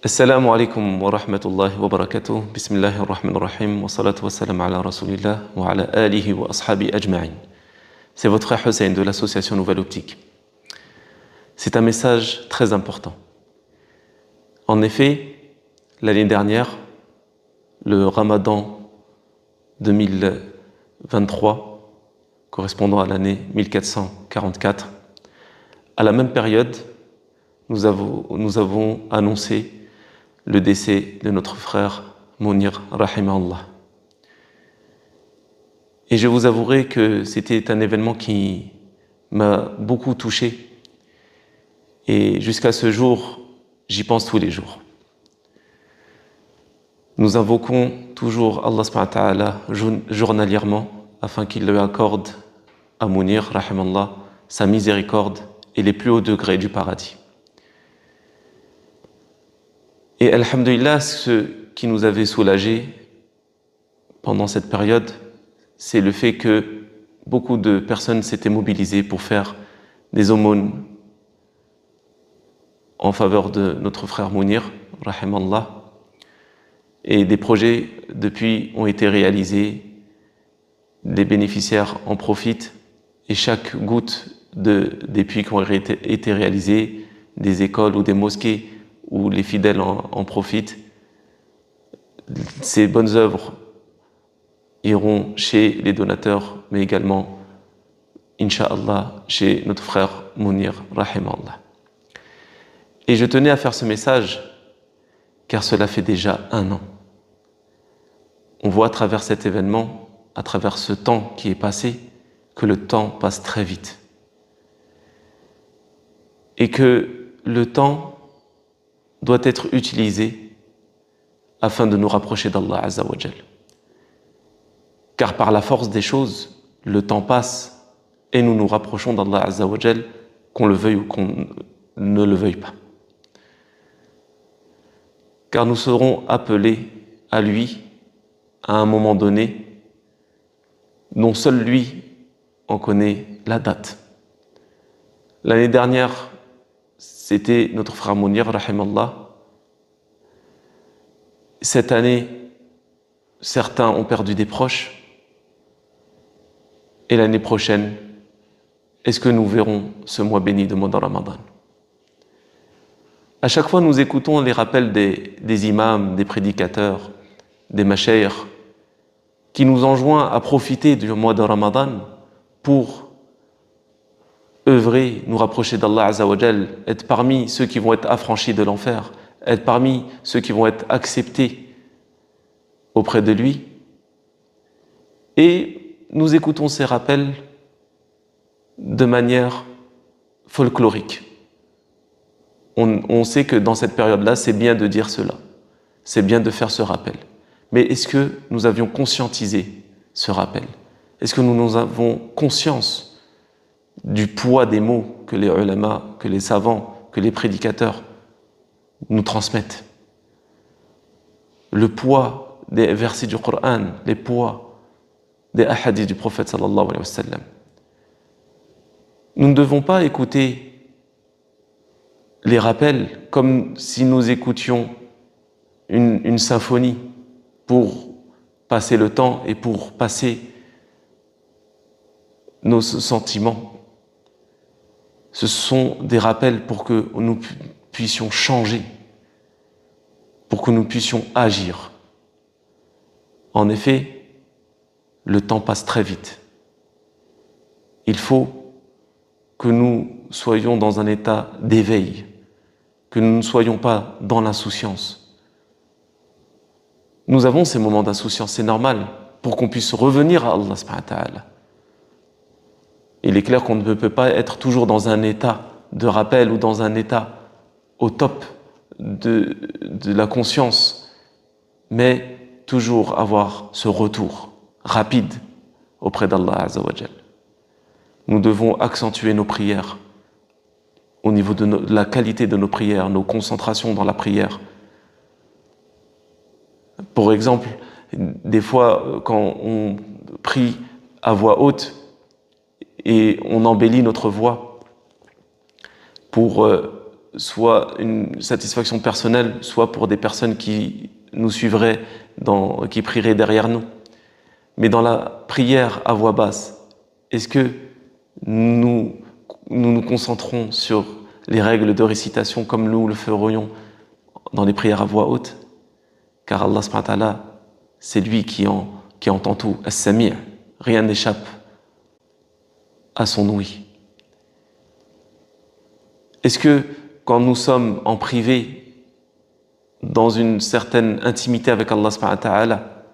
السلام عليكم ورحمة الله وبركاته بسم الله الرحمن الرحيم والصلاة والسلام على رسول الله وعلى آله وأصحابه أجمعين. C'est votre frère Hussein de l'association Nouvelle Optique. C'est un message très important. En effet, l'année dernière, le Ramadan 2023, correspondant à l'année 1444, à la même période, nous avons annoncé le décès de notre frère Mounir, rahimahullah. Et je vous avouerai que c'était un événement qui m'a beaucoup touché. Et jusqu'à ce jour, j'y pense tous les jours. Nous invoquons toujours Allah subhanahu wa ta'ala journalièrement afin qu'il lui accorde à Mounir, rahimahullah, sa miséricorde et les plus hauts degrés du paradis. Et alhamdulillah, ce qui nous avait soulagés pendant cette période, c'est le fait que beaucoup de personnes s'étaient mobilisées pour faire des aumônes en faveur de notre frère Mounir, rahimallah. Et des projets depuis ont été réalisés, les bénéficiaires en profitent, et chaque goutte des puits qui ont été réalisés, des écoles ou des mosquées où les fidèles en profitent, ces bonnes œuvres iront chez les donateurs, mais également, Inch'Allah, chez notre frère Mounir, rahimallah. Et je tenais à faire ce message, car cela fait déjà 1 an. On voit à travers cet événement, à travers ce temps qui est passé, que le temps passe très vite. Et que le temps doit être utilisé afin de nous rapprocher d'Allah Azza wa Jal. Car par la force des choses, le temps passe et nous nous rapprochons d'Allah Azza wa Jal, qu'on le veuille ou qu'on ne le veuille pas. Car nous serons appelés à lui à un moment donné dont seul lui en connaît la date. L'année dernière, c'était notre frère Mounir, rahimallah. Cette année, certains ont perdu des proches. Et l'année prochaine, est-ce que nous verrons ce mois béni de mois de Ramadan? À chaque fois, nous écoutons les rappels des imams, des prédicateurs, des mashayikh, qui nous enjoignent à profiter du mois de Ramadan pour œuvrer, nous rapprocher d'Allah Azza wa Jal, être parmi ceux qui vont être affranchis de l'enfer, être parmi ceux qui vont être acceptés auprès de lui. Et nous écoutons ces rappels de manière folklorique. On sait que dans cette période-là, c'est bien de dire cela, c'est bien de faire ce rappel. Mais est-ce que nous avions conscientisé ce rappel? Est-ce que nous avons conscience du poids des mots que les ulama, que les savants, que les prédicateurs nous transmettent? Le poids des versets du Coran, les poids des hadiths du prophète sallallahu alayhi wa sallam. Nous ne devons pas écouter les rappels comme si nous écoutions une symphonie pour passer le temps et pour passer nos sentiments. Ce sont des rappels pour que nous puissions changer, pour que nous puissions agir. En effet, le temps passe très vite. Il faut que nous soyons dans un état d'éveil, que nous ne soyons pas dans l'insouciance. Nous avons ces moments d'insouciance, c'est normal, pour qu'on puisse revenir à Allah subhanahu wa ta'ala. Il est clair qu'on ne peut pas être toujours dans un état de rappel ou dans un état au top de la conscience, mais toujours avoir ce retour rapide auprès d'Allah Azza wa Jal. Nous devons accentuer nos prières au niveau de la qualité de nos prières, nos concentrations dans la prière. Pour exemple, des fois, quand on prie à voix haute et on embellit notre voix pour soit une satisfaction personnelle, soit pour des personnes qui nous suivraient, qui prieraient derrière nous. Mais dans la prière à voix basse, est-ce que nous nous concentrons sur les règles de récitation comme nous le ferions dans les prières à voix haute? Car Allah subhanahu wa ta'ala, c'est lui qui entend tout, As-Sami', rien n'échappe à son ouïe. Est-ce que quand nous sommes en privé, dans une certaine intimité avec Allah subhanahu wa ta'ala,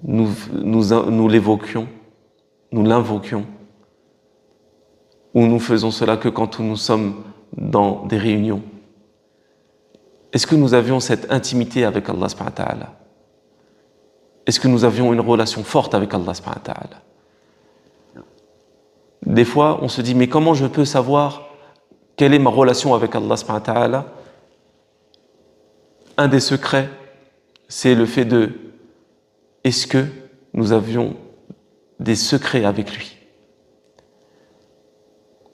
nous l'évoquions, nous l'invoquions, ou nous faisons cela que quand nous sommes dans des réunions? Est-ce que nous avions cette intimité avec Allah subhanahu wa ta'ala? Est-ce que nous avions une relation forte avec Allah subhanahu wa ta'ala? Des fois, on se dit, mais comment je peux savoir quelle est ma relation avec Allah subhanahu wa ta'ala? Un des secrets, c'est le fait de, est-ce que nous avions des secrets avec lui?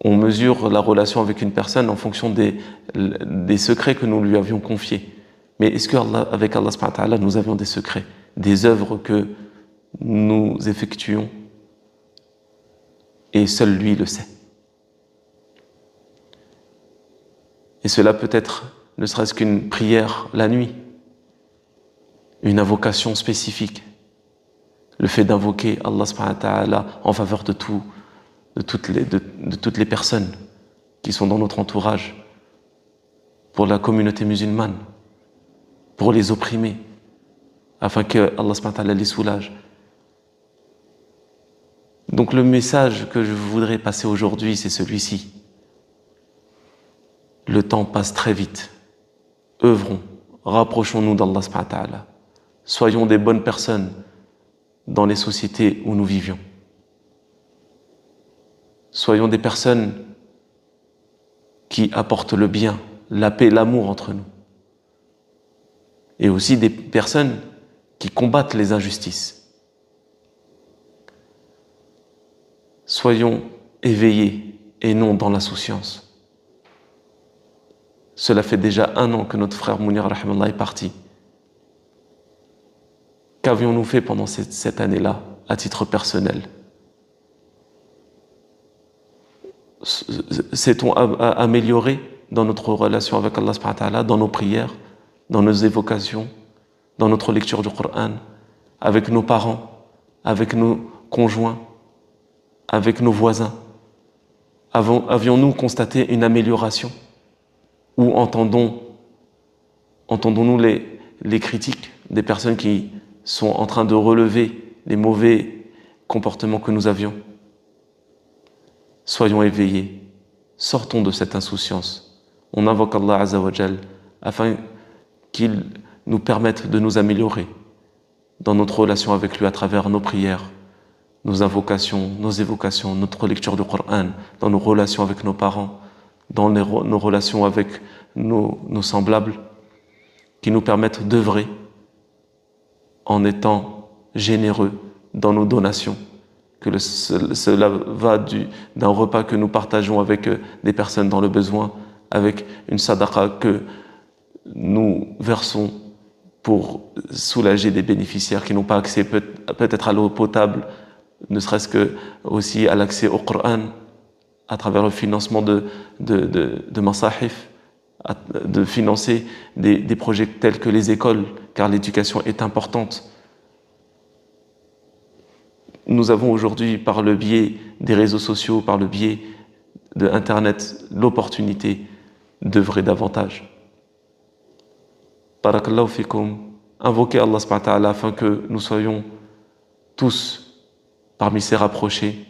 On mesure la relation avec une personne en fonction des secrets que nous lui avions confiés. Mais est-ce qu'avec Allah subhanahu wa ta'ala, nous avions des secrets, des œuvres que nous effectuons et seul lui le sait? Et cela peut être ne serait-ce qu'une prière la nuit, une invocation spécifique, le fait d'invoquer Allah subhanahu wa ta'ala en faveur de toutes les personnes qui sont dans notre entourage, pour la communauté musulmane, pour les opprimés, afin que Allah subhanahu wa ta'ala les soulage. Donc le message que je voudrais passer aujourd'hui, c'est celui-ci. Le temps passe très vite. Œuvrons, rapprochons-nous d'Allah subhanahu wa ta'ala. Soyons des bonnes personnes dans les sociétés où nous vivions. Soyons des personnes qui apportent le bien, la paix, l'amour entre nous. Et aussi des personnes qui combattent les injustices. Soyons éveillés et non dans l'insouciance. Cela fait déjà 1 an que notre frère Mounir rahimallah est parti. Qu'avions-nous fait pendant cette année-là, à titre personnel? S'est-on amélioré dans notre relation avec Allah subhanahu wa ta'ala, dans nos prières, dans nos évocations, dans notre lecture du Coran, avec nos parents, avec nos conjoints, avec nos voisins? Avions-nous constaté une amélioration? Ou entendons-nous les critiques des personnes qui sont en train de relever les mauvais comportements que nous avions? Soyons éveillés, sortons de cette insouciance. On invoque Allah Azza wa Jal afin qu'il nous permette de nous améliorer dans notre relation avec lui à travers nos prières, nos invocations, nos évocations, notre lecture du Coran, dans nos relations avec nos parents, dans nos relations avec nos semblables, qui nous permettent d'œuvrer en étant généreux dans nos donations, que cela va d'un repas que nous partageons avec des personnes dans le besoin, avec une sadaqa que nous versons pour soulager des bénéficiaires qui n'ont pas accès peut-être à l'eau potable, ne serait-ce que aussi à l'accès au Coran, à travers le financement de masahif, de financer des projets tels que les écoles, car l'éducation est importante. Nous avons aujourd'hui, par le biais des réseaux sociaux, par le biais de Internet, l'opportunité d'œuvrer davantage. Barakallahu fikum. Invoquez Allah subhanahu wa ta'ala afin que nous soyons tous parmi ses rapprochés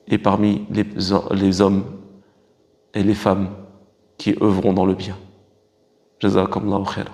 et parmi les hommes et les femmes qui œuvront dans le bien. Jazakallahu khairan.